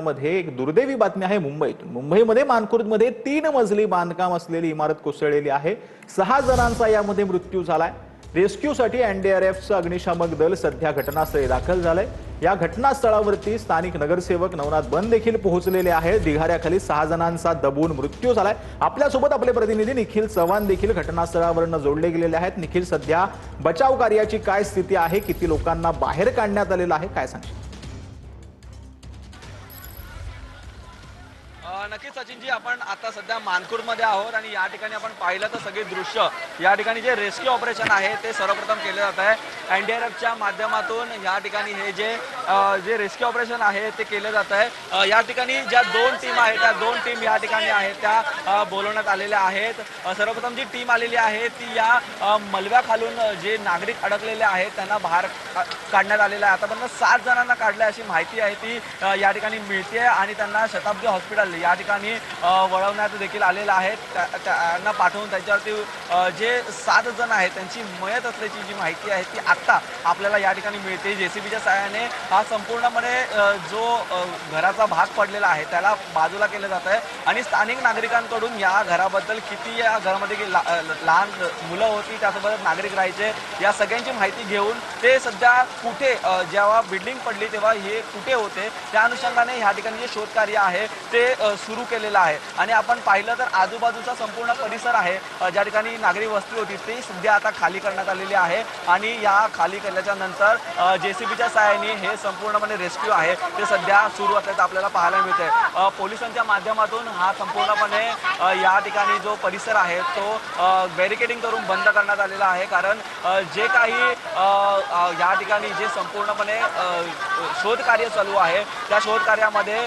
मध्ये एक दुर्दैवी बातमी आहे मुंबईतून। मुंबईमध्ये मानखुर्दमध्ये 3 मजली बांधकाम असलेली इमारत कोसळलेली आहे। 6 जणांचा यामध्ये मृत्यू झालाय। रेस्क्यूसाठी एनडीआरएफचं अग्निशामक दल सध्या घटनास्थळी दाखल झालंय। या घटनास्थळावरती स्थानिक नगरसेवक नवनाथ बन देखील पोहोचलेले आहेत। ढिगाऱ्याखाली 6 जणांचा दबून मृत्यू झालाय। आपल्यासोबत आपले प्रतिनिधी निखिल चव्हाण देखील घटनास्थळावरून जोडले गेलेले आहेत। निखिल, सध्या बचाव कार्याची काय स्थिती आहे? किती लोकांना बाहेर काढण्यात आलेलं आहे, काय सांगशील? नक्कीच सचिनजी, आपण आता सध्या मानखुर्दमध्ये आहोत आणि या ठिकाणी आपण पाहिलं तर सगळे दृश्य या ठिकाणी जे रेस्क्यू ऑपरेशन आहे ते सर्वप्रथम केले जात आहे। एनडीआरएफच्या माध्यमातून या ठिकाणी हे जे रेस्क्यू ऑपरेशन आहे ते केले जात आहे। या ठिकाणी ज्या 2 टीम आहेत त्या 2 टीम या ठिकाणी आहेत त्या बोलवण्यात आलेल्या आहेत। सर्वप्रथम जी टीम आलेली आहे ती या मलब्याखालून जे नागरिक अडकलेले आहेत त्यांना बाहेर काढण्यात आलेलं आहे। आतापर्यंत 7 जणांना काढले अशी माहिती आहे ती या ठिकाणी मिळते आणि त्यांना शताब्दी हॉस्पिटल या ठिकाणी वळवण्यात देखील आलेलं आहे। त्यांना पाठवून त्याच्यावरती जे 7 जण आहेत त्यांची मयत असल्याची जी माहिती आहे ती आत्ता आपल्याला या ठिकाणी मिळते। जेसीबीच्या सहाय्याने हा संपूर्णपणे जो घराचा भाग पडलेला आहे त्याला बाजूला केलं जात आहे आणि स्थानिक नागरिकांकडून या घराबद्दल किती या घरामध्ये लहान मुलं होती, त्यासोबत नागरिक राहायचे, या सगळ्यांची माहिती घेऊन ते सध्या कुठे जेव्हा बिल्डिंग पडली तेव्हा हे कुठे होते त्या अनुषंगाने या ठिकाणी जे शोधकार्य आहे ते सुरू केलेलं आहे। आणि आपण पाहिलं तर आजूबाजूचा संपूर्ण परिसर आहे ज्या ठिकाणी नागरिक वस्ती होती ती सध्या आता खाली करण्यात आलेली आहे आणि या खाली केल्याच्या नंतर जेसीबीच्या सहाय्याने हे संपूर्णपणे रेस्क्यू आहे ते सध्या सुरू असल्याचं आपल्याला पाहायला मिळतंय। पोलिसांच्या माध्यमातून हा संपूर्णपणे या ठिकाणी जो परिसर आहे तो बॅरिकेडिंग करून बंद करण्यात आलेला आहे, कारण जे काही या ठिकाणी जे संपूर्णपणे शोधकार्य चालू आहे त्या शोधकार्यामध्ये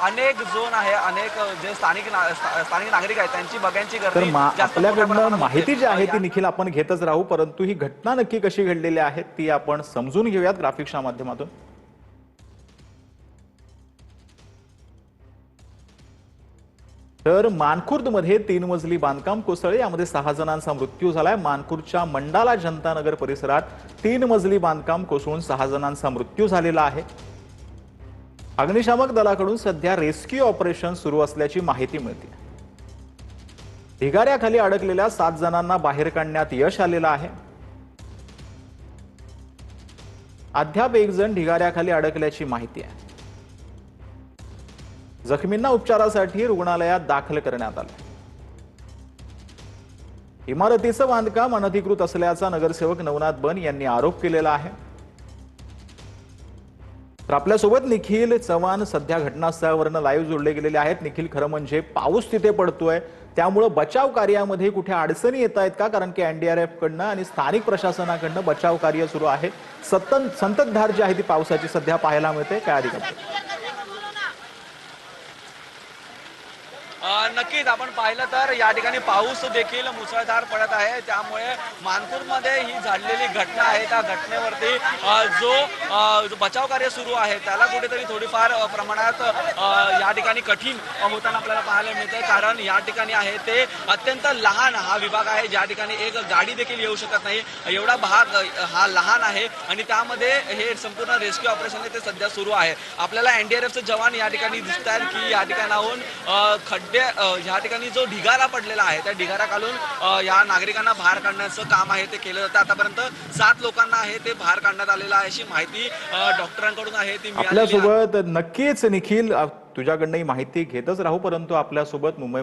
अनेक झोन आहे, अनेक जे स्थानिक नागरिक आहेत त्यांची बघायची गर्दी आपल्याकडनं माहिती जी आहे ती निखिल आपण घेतच राहू, परंतु ही घटना नक्की कशी घडलेली आहे ती आपण समजून घेऊयात ग्राफिक्सच्या माध्यमातून। तर मानखुर्दमध्ये 3 मजली बांधकाम कोसळले, यामध्ये 6 जणांचा मृत्यू झालाय। मानखुर्दच्या मंडाला जनता नगर परिसरात 3 मजली बांधकाम कोसळून 6 जणांचा मृत्यू झालेला आहे। अग्निशामक दलाकडून सध्या रेस्क्यू ऑपरेशन सुरू असल्याची माहिती मिळते। ढिगाऱ्याखाली अडकलेल्या 7 जणांना बाहेर काढण्यात यश आलेलं आहे। अद्याप 1 जण ढिगाऱ्याखाली अडकल्याची माहिती आहे। जखमींना उपचारासाठी रुग्णालयात दाखल करण्यात आलं। इमारतीचं बांधकाम अनधिकृत असल्याचा नगरसेवक नवनाथ बन यांनी आरोप केलेला आहे। तर आपल्यासोबत निखिल चव्हाण सध्या घटनास्थळावरून लाईव्ह जोडले गेलेले आहेत। निखिल, खरं म्हणजे पाऊस तिथे पडतोय त्यामुळे बचाव कार्यामध्ये कुठे अडचणी येत आहेत का? कारण की एनडीआरएफ कडनं आणि स्थानिक प्रशासनाकडनं बचाव कार्य सुरू आहे। संततधार जी आहे ती पावसाची सध्या पाहायला मिळते, काय अधिक? नक्कीच आपण पाहिलं तर या ठिकाणी पाऊस देखील मुसळधार पडत आहे, त्यामुळे मानखुर्दमध्ये ही झालेली घटना आहे त्या घटनेवरती जो बचाव कार्य सुरू आहे त्याला कुठेतरी थोडीफार प्रमाणात या ठिकाणी कठीण होताना आपल्याला पाहायला मिळते, कारण या ठिकाणी आहे ते अत्यंत लहान हा विभाग आहे ज्या ठिकाणी एक गाडी देखील येऊ शकत नाही एवढा भाग हा लहान आहे आणि त्यामध्ये हे संपूर्ण रेस्क्यू ऑपरेशन ते सध्या सुरू आहे। आपल्याला एनडीआरएफचे जवान या ठिकाणी दिसत आहेत की या ठिकाणाहून या ठिकाणी जो ढिगारा पडलेला आहे त्या ढिगारा घालून या नागरिकांना बाहेर काढण्याचं काम आहे ते केलं जातं। आतापर्यंत 7 लोकांना आहे ते बाहेर काढण्यात आलेलं आहे अशी माहिती डॉक्टरांकडून आहे ती मिळालेली आहे। आपल्यासोबत नक्कीच निखिल तुझ्याकडनं ही माहिती घेतच राहू, परंतु आपल्यासोबत मुंबई